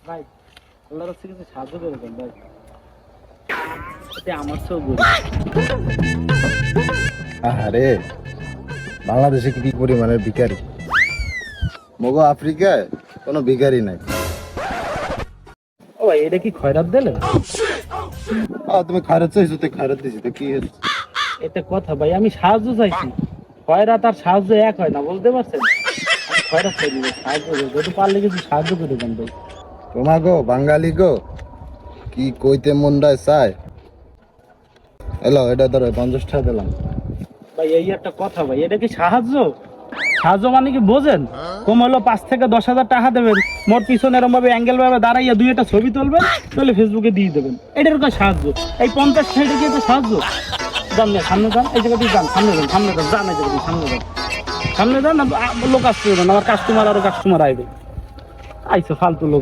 ভাই আল্লাহর কাছে কিছু সাহায্য করে দেন ভাই, এতে আমার চেয়েও গরিব। আরে বাংলাদেশে কি পরিমাণের ভিখারি, মগো আফ্রিকায় কোনো ভিখারি নাই। ও ভাই এটা কি খয়রাত দিলেন? তুমি খারাপ চাইছো, তো খারাপ দিছি তো কি হয়েছে? এটা কথা ভাই, আমি সাহায্য চাইছি, খয়রাত আর সাহায্য এক হয় না, বলতে পারছেন? আমি খয়রাত চাইছি ভাই, সাহায্য করবো, যদি পারলে কিছু সাহায্য করে দেন ভাই। তোমা গো বাঙালি গো, কি কইতে মনটায় চায়। এলো এটা ধরো 50 টাকা দিলাম। ভাই এই একটা কথা ভাই, এটা কি সাহায্য? সাহায্য মানে কি বোঝেন? কম হলো 5 থেকে 10,000 টাকা দেবেন, মোর পিছনে এরকম ভাবে অ্যাঙ্গেল ভাবে দাঁড়াইয়া দুই একটা ছবি তুলবেন, তাহলে ফেসবুকে দিয়ে দেবেন। এটার কাছে সাহায্য। এই 50 টাকা কি এটা সাহায্য? যান না সামনে যান, এই জায়গা দিয়ে যান, সামনে যান, সামনে যান, যান এই জায়গা দিয়ে সামনে যান, সামনে যান। লোক আসতে দেবেন, আমার কাস্টমার আরো কাস্টমার আইবে, আইসো ফালতু লোক।